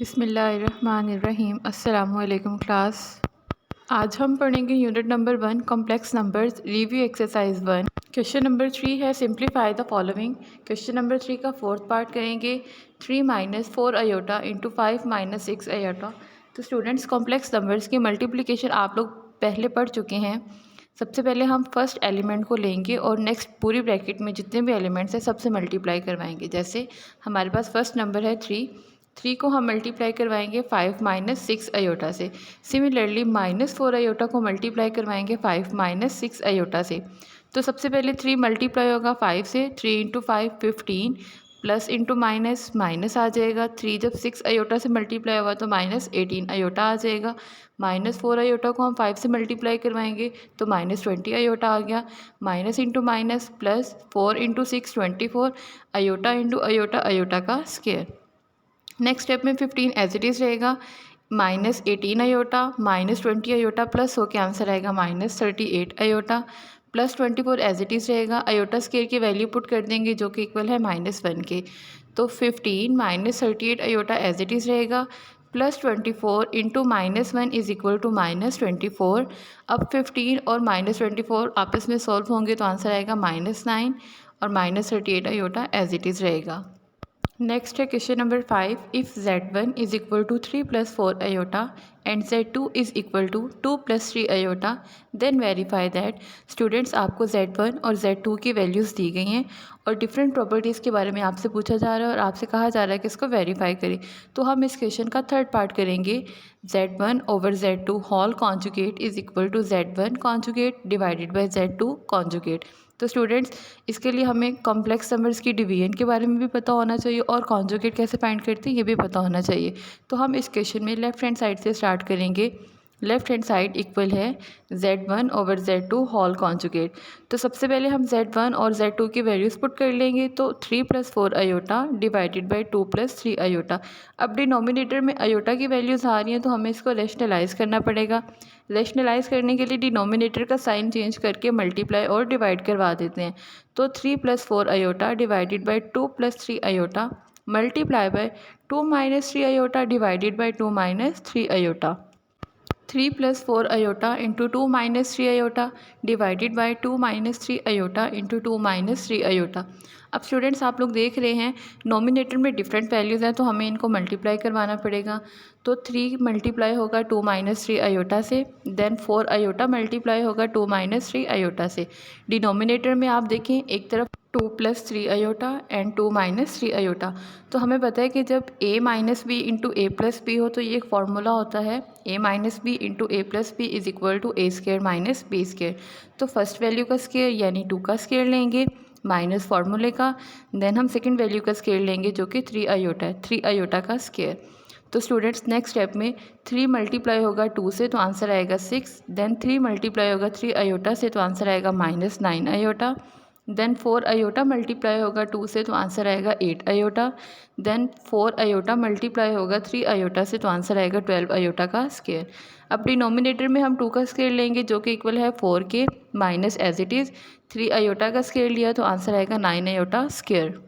बिस्मिल्लाहिर्रहमानिर्रहीम। अस्सलामुअलैकुम क्लास। आज हम पढ़ेंगे unit number 1 complex numbers review exercise 1। Question number 3 है simplify the following. Question number 3 का फोर्थ पार्ट करेंगे 3 minus 4 iota into 5 minus 6 iota. तो स्टूडेंट्स कॉम्प्लेक्स नंबर्स की मल्टीप्लिकेशन आप लोग पहले पढ़ चुके हैं। सबसे पहले हम फर्स्ट एलिमेंट को लेंगे और नेक्स्ट पूरी ब्रैकेट में जितने भी एलिमेंट्स हैं सबसे मल्टीप्लाई करवाएंगे। जैसे हमारे पास फर्स्ट नंबर है 3 को हम मल्टीप्लाई करवाएंगे 5 माइनस 6 अयोटा से। सिमिलरली माइनस 4 अयोटा को मल्टीप्लाई करवाएंगे 5 माइनस 6 अयोटा से। तो सबसे पहले 3 मल्टीप्लाई होगा 5 से, 3 into 5 15, plus into minus minus आ जाएगा। 3 जब 6 अयोटा से मल्टीप्लाई होगा तो माइनस 18 अयोटा आ जाएगा। माइनस 4 अयोटा को हम 5 से मल्टीप्लाई करवाएंगे तो माइनस 20 अयोटा आ गया। Minus into minus plus 4 into 6 24 iota into iota iota का स्क्वायर। नेक्स्ट स्टेप में 15 एज इट इज़ रहेगा, minus 18 iota minus 20 iota plus होकर आंसर आएगा minus 38 iota, plus 24 as it is रहेगा। अयोटा स्केयर की value put कर देंगे जो कि इक्वल है -1 के। तो 15 minus 38 iota as it is रहेगा, plus 24 into -1 is equal to -24। अब 15 और -24 आपस में सॉल्व होंगे तो आंसर आएगा -9 और -38 अयोटा एज इट इज़ रहेगा। नेक्स्ट है question number 5। If Z1 is equal to 3 plus 4 iota and Z2 is equal to 2 plus 3 iota then verify that. Students आपको Z1 और Z2 की वैल्यूज़ दी गई हैं और डिफरेंट प्रॉपर्टीज़ के बारे में आपसे पूछा जा रहा है और आपसे कहा जा रहा है कि इसको वेरीफाई करें। तो हम इस क्वेश्चन का थर्ड पार्ट करेंगे। Z1 over Z2 whole conjugate is equal to Z1 conjugate divided by Z2 conjugate. तो स्टूडेंट्स इसके लिए हमें कॉम्प्लेक्स नंबर्स की डिवीजन के बारे में भी पता होना चाहिए और कॉन्जुगेट कैसे फाइंड करते हैं ये भी पता होना चाहिए। तो हम इस क्वेश्चन में लेफ्ट हैंड साइड से स्टार्ट करेंगे। लेफ्ट हैंड साइड इक्वल है Z1 over Z2 whole conjugate. तो सबसे पहले हम Z1 और Z2 की वैल्यूज़ पुट कर लेंगे। तो 3 plus 4 iota divided by 2 plus 3 iota. अब डिनोमिनेटर में अयोटा की वैल्यूज़ आ रही हैं तो हमें इसको रेशनलाइज करना पड़ेगा। रेशनलाइज करने के लिए डिनोमिनेटर का साइन चेंज करके मल्टीप्लाई और डिवाइड करवा देते हैं। तो 3 plus 4 iota divided by 2 plus 3 iota multiply by 2 minus 3 iota divided by 2 minus 3 iota. 3 plus 4 iota into 2 minus 3 iota divided by 2 minus 3 iota into 2 minus 3 iota. अब students आप लोग देख रहे हैं नोमिनेटर में डिफरेंट वैल्यूज़ हैं तो हमें इनको मल्टीप्लाई करवाना पड़ेगा। तो 3 मल्टीप्लाई होगा 2 माइनस 3 अयोटा से, देन 4 अयोटा मल्टीप्लाई होगा 2 माइनस 3 अयोटा से। डिनोमिनेटर में आप देखें एक तरफ 2 plus 3 iota and 2 minus 3 iota. तो हमें पता है कि जब a minus b into a plus b हो तो ये एक फार्मूला होता है a minus b into a plus b is equal to a square minus b square. तो फर्स्ट वैल्यू का स्केयर यानी 2 का स्केयर लेंगे माइनस फार्मूले का, देन हम सेकंड वैल्यू का स्केयर लेंगे जो कि 3 अयोटा है, 3 अयोटा का स्केयर। तो स्टूडेंट्स नेक्स्ट स्टेप में 3 मल्टीप्लाई होगा 2 से तो आंसर आएगा 6, देन 3 मल्टीप्लाई होगा 3 अयोटा से तो आंसर आएगा -9 अयोटा, देन 4 अयोटा मल्टीप्लाई होगा 2 से तो आंसर आएगा 8 अयोटा, देन 4 अयोटा मल्टीप्लाई होगा 3 अयोटा से तो आंसर आएगा 12 अयोटा का स्केयर। अब डिनोमिनेटर में हम 2 का स्केयर लेंगे जो कि इक्वल है 4 के minus as it is 3 iota का स्केयर लिया तो आंसर आएगा 9 iota square.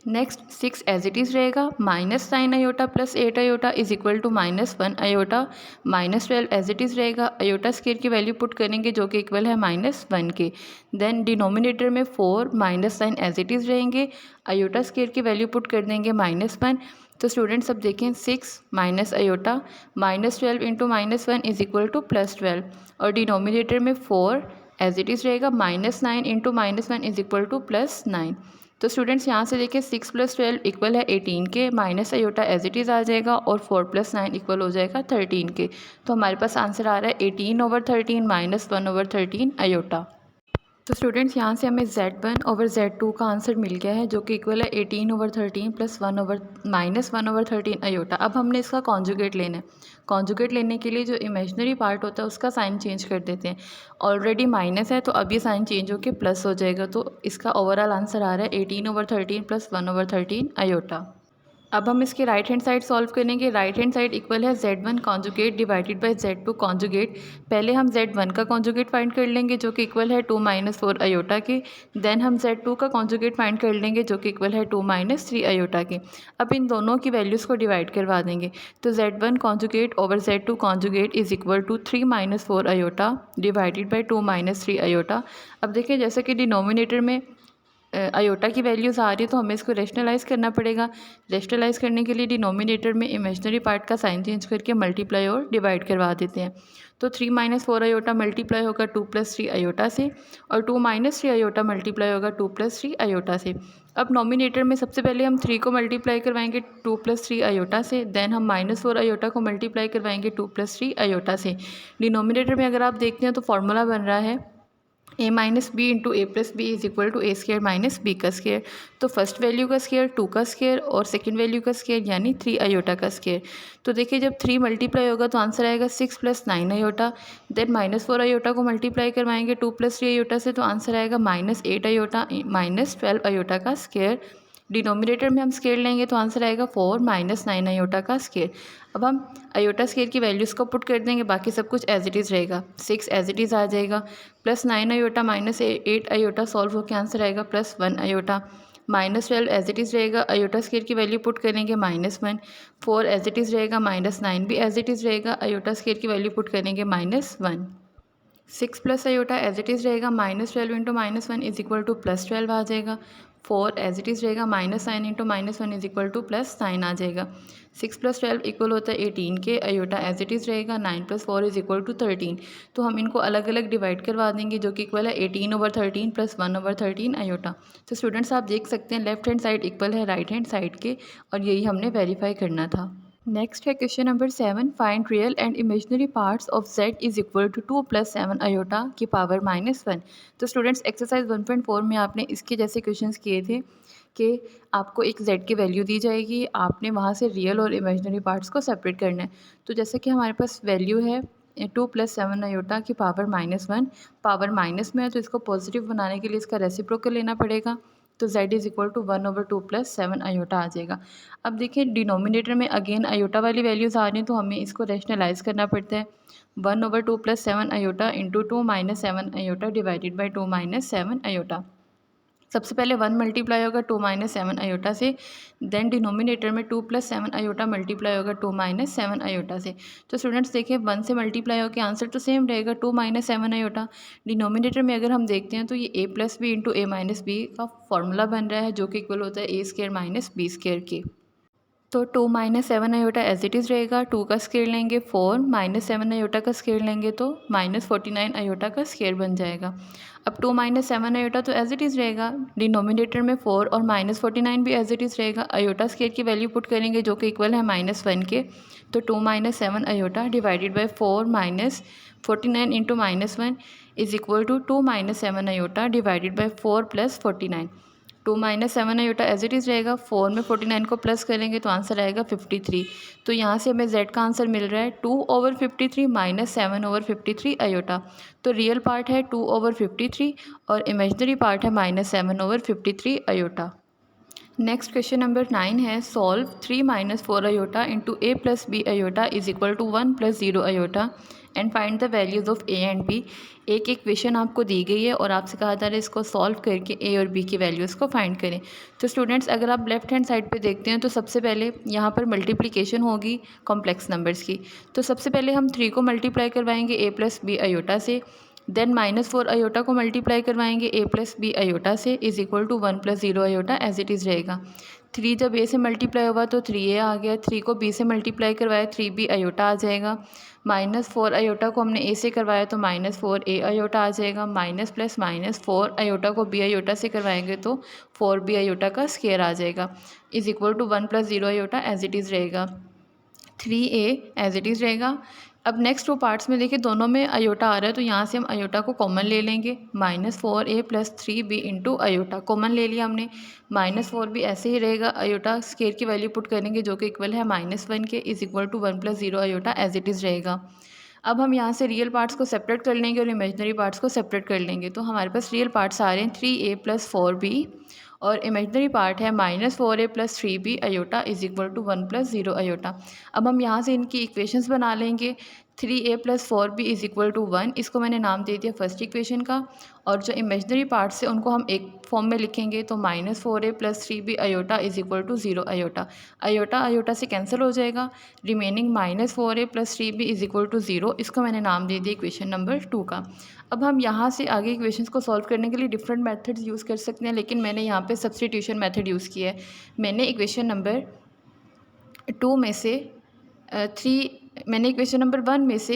Next 6 as it is रहेगा, -9 iota plus 8 iota is equal to -1 iota, -12 as it is रहेगा। अयोटा स्केयर की वैल्यू पुट करेंगे जो कि इक्वल है -1 के। देन डिनोमिनेटर में 4 -9 एज इट इज़ रहेंगे। अयोटा स्केयर की वैल्यू पुट कर देंगे -1। तो स्टूडेंट्स अब देखें 6 minus iota -12 into -1 is equal to +12 और डिनोमिनेटर में 4 एज इट इज़ रहेगा, -9 इंटू -1 इज इक्वल टू +9। तो स्टूडेंट्स यहाँ से देखिए 6 + 12 इक्वल है 18 के, minus iota as it is आ जाएगा और 4 + 9 इक्वल हो जाएगा 13 के। तो हमारे पास आंसर आ रहा है 18/13 -1/13 अयोटा। तो स्टूडेंट्स यहाँ से हमें Z1 ओवर Z2 का आंसर मिल गया है जो कि इक्वल है 18/13 प्लस -1/13 अयोटा। अब हमने इसका कॉन्जुगेट लेना है। कॉन्जुगेट लेने के लिए जो इमेजिनरी पार्ट होता है उसका साइन चेंज कर देते हैं। ऑलरेडी माइनस है तो अब ये साइन चेंज होकर प्लस हो जाएगा। तो इसका ओवरऑल आंसर आ रहा है 18/13 प्लस 1/13 अयोटा। अब हम इसके राइट हैंड साइड सॉल्व करेंगे। राइट हैंड साइड इक्वल है Z1 conjugate divided by Z2 conjugate. पहले हम Z1 का कॉन्जुगेट फाइंड कर लेंगे जो कि इक्वल है 2 - 4 अयोटा के। देन हम Z2 का कॉन्जुगेट फाइंड कर लेंगे जो कि इक्वल है 2 - 3 अयोटा के। अब इन दोनों की वैल्यूज़ को डिवाइड करवा देंगे। तो Z1 conjugate over Z2 conjugate is equal to 3 - 4 iota divided by 2 - 3 iota. अब देखिए जैसे कि डिनोमिनेटर में अयोटा की वैल्यूज़ आ रही है तो हमें इसको रेशनलाइज़ करना पड़ेगा। रेशनलाइज़ करने के लिए डिनोमिनेटर में इमेजिनरी पार्ट का साइन चेंज करके मल्टीप्लाई और डिवाइड करवा देते हैं। तो 3 - 4 अयोटा मल्टीप्लाई होगा 2 + 3 अयोटा से और 2 - 3 अयोटा मल्टीप्लाई होगा 2 + 3 अयोटा से। अब नोमिनेटर में सबसे पहले हम 3 को मल्टीप्लाई करवाएंगे 2 + 3 अयोटा से। देन हम -4 अयोटा को मल्टीप्लाई करवाएंगे 2 + 3 अयोटा से। डिनोमिनेटर में अगर आप देखते हैं तो फॉर्मूला बन रहा है a minus b into a plus b is equal to a square minus b का स्केयर। तो फर्स्ट वैल्यू का स्केयर 2 का स्केयर और सेकंड वैल्यू का स्केयर यानी 3 अयोटा का स्केयर। तो देखिए जब 3 मल्टीप्लाई होगा तो आंसर आएगा 6 + 9 अयोटा। देन -4 अयोटा को मल्टीप्लाई करवाएंगे 2 + 3 अयोटा से तो आंसर आएगा -8 अयोटा -12 अयोटा का स्केयर। डिनोमिनेटर में हम स्केयर लेंगे तो आंसर आएगा 4 - 9 अयोटा का स्केयर। अब हम अयोटा स्केयर की वैल्यूज़ को पुट कर देंगे, बाकी सब कुछ एज इट इज़ रहेगा। 6 एज इट इज़ आ जाएगा, +9 अयोटा -8 अयोटा सॉल्व होकर आंसर आएगा +1 अयोटा। -12 एज इट इज़ रहेगा, अयोटा स्केयर की वैल्यू पुट करेंगे -1। 4 एज इट इज़ रहेगा, -9 भी एज इट इज़ रहेगा, अयोटा स्केयर की वैल्यू पुट करेंगे -1। 6 plus iota as it is रहेगा, -12 इंटू -1 इज इक्वल टू +12 आ जाएगा। 4 एज इट इज़ रहेगा, -9 इंटू -1 इज इक्वल टू +9 आ जाएगा। 6 + 12 इक्वल होता है 18 के। अयोटा एज इट इज़ रहेगा, 9 + 4 इज इक्वल टू 13। तो हम इनको अलग अलग डिवाइड करवा देंगे जो कि इक्वल है 18/13 + 1/13 अयोटा। तो स्टूडेंट्स आप देख सकते हैं लेफ्ट हैंड साइड इक्वल है राइट हैंड साइड के और यही हमने वेरीफाई करना था। नेक्स्ट है question number 7, find real and imaginary parts of z is equal to 2 + 7 iota की पावर -1। तो स्टूडेंट्स एक्सरसाइज 1.4 में आपने इसके जैसे क्वेश्चंस किए थे कि आपको एक z की वैल्यू दी जाएगी, आपने वहाँ से रियल और इमेजिनरी पार्ट्स को सेपरेट करना है। तो जैसे कि हमारे पास वैल्यू है 2 + 7 अयोटा की पावर -1, पावर माइनस में है तो इसको पॉजिटिव बनाने के लिए इसका रेसिप्रोकल लेना पड़ेगा। तो z is equal to 1/2 + 7 iota आ जाएगा। अब देखिए डिनोमिनेटर में अगेन अयोटा वाली वैल्यूज़ आ रही हैं तो हमें इसको रैशनलाइज़ करना पड़ता है। 1/2 + 7 iota into 2 - 7 iota divided by 2 - 7 iota. सबसे पहले 1 मल्टीप्लाई होगा 2 - 7 अयोटा से। देन डिनोमिनेटर में 2 + 7 अयोटा मल्टीप्लाई होगा 2 - 7 अयोटा से। तो स्टूडेंट्स देखिए 1 से मल्टीप्लाई होकर आंसर तो सेम रहेगा 2 - 7 अयोटा। डिनोमिनेटर में अगर हम देखते हैं तो ये a + b into a - b का फॉर्मूला बन रहा है जो कि इक्वल होता है a square minus b square के। तो 2 - 7 अयोटा एज इट इज़ रहेगा, 2 का स्केयर लेंगे 4 - 7 अयोटा का स्केयर लेंगे तो -49 अयोटा का स्केयर बन जाएगा। अब 2 - 7 अयोटा तो एज इट इज़ रहेगा, डिनोमिनेटर में 4 और -49 भी एज इट इज़ रहेगा। अयोटा स्केयर की वैल्यू पुट करेंगे जो कि इक्वल है -1 के। तो 2 - 7 iota divided by 4 - 49 into -1 is equal to 2 - 7 iota divided by 4 + 49। 2 - 7 iota as it is रहेगा, 4 में 49 को प्लस करेंगे तो आंसर आएगा 53। तो यहाँ से हमें z का आंसर मिल रहा है 2/53 - 7/53 अयोटा। तो रियल पार्ट है 2/53 और इमेजिनरी पार्ट है -7/53 अयोटा। नेक्स्ट क्वेश्चन नंबर 9 है, solve 3 - 4 iota into a + b iota is equal to 1 + 0 iota and find the values of a and b। एक इक्वेशन आपको दी गई है और आपसे कहा जा रहा है इसको सॉल्व करके a और b की वैल्यूज़ को फाइंड करें। तो स्टूडेंट्स अगर आप लेफ्ट हैंड साइड पे देखते हैं तो सबसे पहले यहाँ पर मल्टीप्लिकेशन होगी कॉम्प्लेक्स नंबर्स की। तो सबसे पहले हम 3 को मल्टीप्लाई करवाएंगे a + b अयोटा से। देन -4 अयोटा को मल्टीप्लाई करवाएंगे a + b अयोटा से is equal to 1 + 0 iota as it is रहेगा। 3 जब a से मल्टीप्लाई होगा तो 3a आ गया, 3 को b से मल्टीप्लाई करवाया 3b अयोटा आ जाएगा। -4 अयोटा को हमने a से करवाया तो -4a अयोटा आ जाएगा। माइनस प्लस -4 अयोटा को b अयोटा से करवाएंगे तो 4b अयोटा का स्क्वायर आ जाएगा is equal to 1 + 0 iota as it is रहेगा। 3a एज इट इज़ रहेगा। अब नेक्स्ट 2 पार्ट्स में देखिए दोनों में अयोटा आ रहा है तो यहाँ से हम अयोटा को कॉमन ले लेंगे। -4a + 3b into aorta common ले लिया हमने। -4 भी ऐसे ही रहेगा, अयोटा स्केयर की वैल्यू पुट करेंगे जो कि इक्वल है -1 के is equal to 1 + 0 iota as it is रहेगा। अब हम यहाँ से रियल पार्ट्स को सेपरेट कर लेंगे और इमेजिनरी पार्ट्स को सेपरेट कर लेंगे। तो हमारे पास रियल पार्ट्स आ रहे हैं 3a + 4b और इमेजनरी पार्ट है -4a + 3b iota is equal to 1 + 0 iota. अब हम यहाँ से इनकी इक्वेशंस बना लेंगे। 3a + 4b is equal to 1, इसको मैंने नाम दे दिया फर्स्ट इक्वेशन का। और जो इमेजनरी पार्ट्स है उनको हम एक फॉर्म में लिखेंगे, तो -4a + 3b iota is equal to 0 iota. Iota iota से कैंसिल हो जाएगा, remaining -4a + 3b is equal to 0, इसको मैंने नाम दे दिया इक्वेशन नंबर 2 का। अब हम यहाँ से आगे इक्वेशंस को सॉल्व करने के लिए डिफरेंट मेथड्स यूज़ कर सकते हैं, लेकिन मैंने यहाँ पे सब्स्टिट्यूशन मेथड यूज़ किया है। मैंने इक्वेशन नंबर 2 में से मैंने इक्वेशन नंबर 1 में से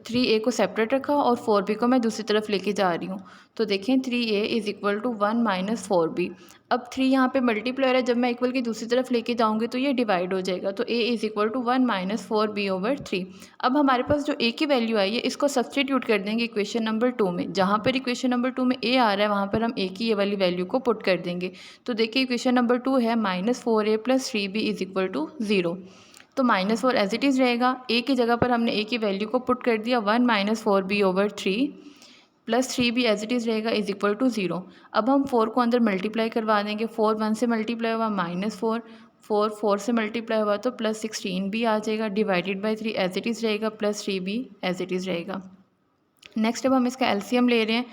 3a को सेपरेट रखा और 4b को मैं दूसरी तरफ लेके जा रही हूँ। तो देखें 3a is equal to 1 - 4b। अब 3 यहाँ पे मल्टीप्लायर है, जब मैं इक्वल की दूसरी तरफ लेके जाऊँगी तो ये डिवाइड हो जाएगा, तो a is equal to 1 - 4b/3। अब हमारे पास जो a की वैल्यू आई है इसको सब्स्टिट्यूट कर देंगे इक्वेशन नंबर 2 में। जहाँ पर इक्वेशन नंबर 2 में a आ रहा है वहाँ पर हम a की ये वाली वैल्यू को पुट कर देंगे। तो देखिए इक्वेशन नंबर 2 है -4a + 3b is equal to 0। तो -4 एज इट इज़ रहेगा, a की जगह पर हमने a की वैल्यू को पुट कर दिया 1 - 4b/3 + 3b as it is रहेगा इज़ इक्वल टू 0। अब हम 4 को अंदर मल्टीप्लाई करवा देंगे। 4 1 से मल्टीप्लाई हुआ -4, 4 4 से मल्टीप्लाई हुआ तो +16b आ जाएगा, divided by 3 as it is रहेगा, +3b एज इट इज़ रहेगा। नेक्स्ट अब हम इसका एलसीएम ले रहे हैं।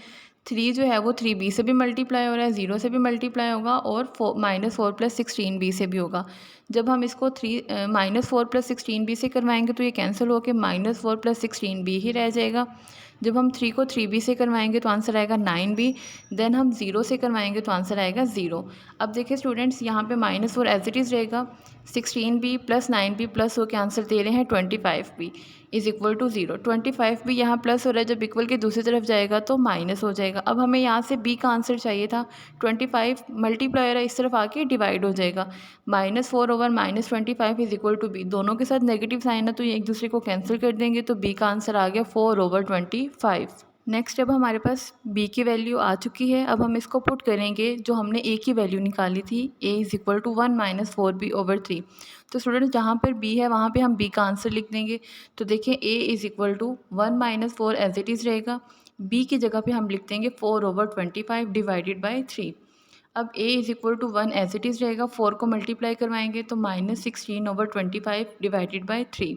3 जो है वो 3b से भी मल्टीप्लाई हो रहा है, 0 से भी मल्टीप्लाई होगा और -4 + 16b से भी होगा। जब हम इसको -4 + 16b से करवाएंगे तो ये कैंसिल होकर -4 + 16b ही रह जाएगा। जब हम 3 को 3b से करवाएंगे तो आंसर आएगा 9b। देन हम 0 से करवाएंगे तो आंसर आएगा 0। अब देखिए स्टूडेंट्स यहाँ पे -4 एज इट इज़ रहेगा, 16b + 9b प्लस होकर आंसर दे रहे हैं 25b is equal to 0। 25b यहाँ प्लस हो रहा है, जब इक्वल की दूसरी तरफ जाएगा तो माइनस हो जाएगा। अब हमें यहाँ से b का आंसर चाहिए था। 25 मल्टीप्लायर है, इस तरफ आके डिवाइड हो जाएगा। -4/-25 इज़ इक्वल टू b। दोनों के साथ नेगेटिव साइन है तो ये एक दूसरे को कैंसिल कर देंगे, तो b का आंसर आ गया 4/25। नेक्स्ट अब हमारे पास b की वैल्यू आ चुकी है। अब हम इसको पुट करेंगे जो हमने a की वैल्यू निकाली थी, a is equal to 1 - 4b/3। तो स्टूडेंट्स जहाँ पर b है वहाँ पे हम b का आंसर लिख देंगे। तो देखिए a is equal to 1 - 4 as it is रहेगा, b की जगह पे हम लिख देंगे 4/25 डिवाइडेड बाई 3। अब a is equal to 1 as it is रहेगा, 4 को मल्टीप्लाई करवाएंगे तो -16/25 डिवाइडेड बाई 3।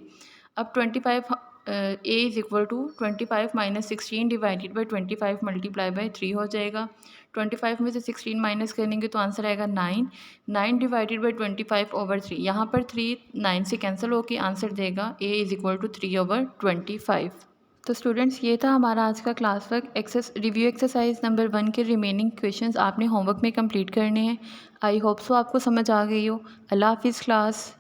अब 25 a is equal to 25 - 16 divided by 25 multiply by 3 हो जाएगा। 25 में से 16 माइनस करेंगे तो आंसर आएगा 9। 9 डिवाइडेड बाई 25/3। यहाँ पर 3 9 से कैंसिल होकर आंसर देगा a इज़ इक्वल टू 3/25। तो स्टूडेंट्स ये था हमारा आज का class work. Review exercise number 1 के रिमेनिंग क्वेश्चंस आपने होमवर्क में कंप्लीट करने हैं। आई होप सो आपको समझ आ गई हो। अल्लाह हाफिज़ क्लास।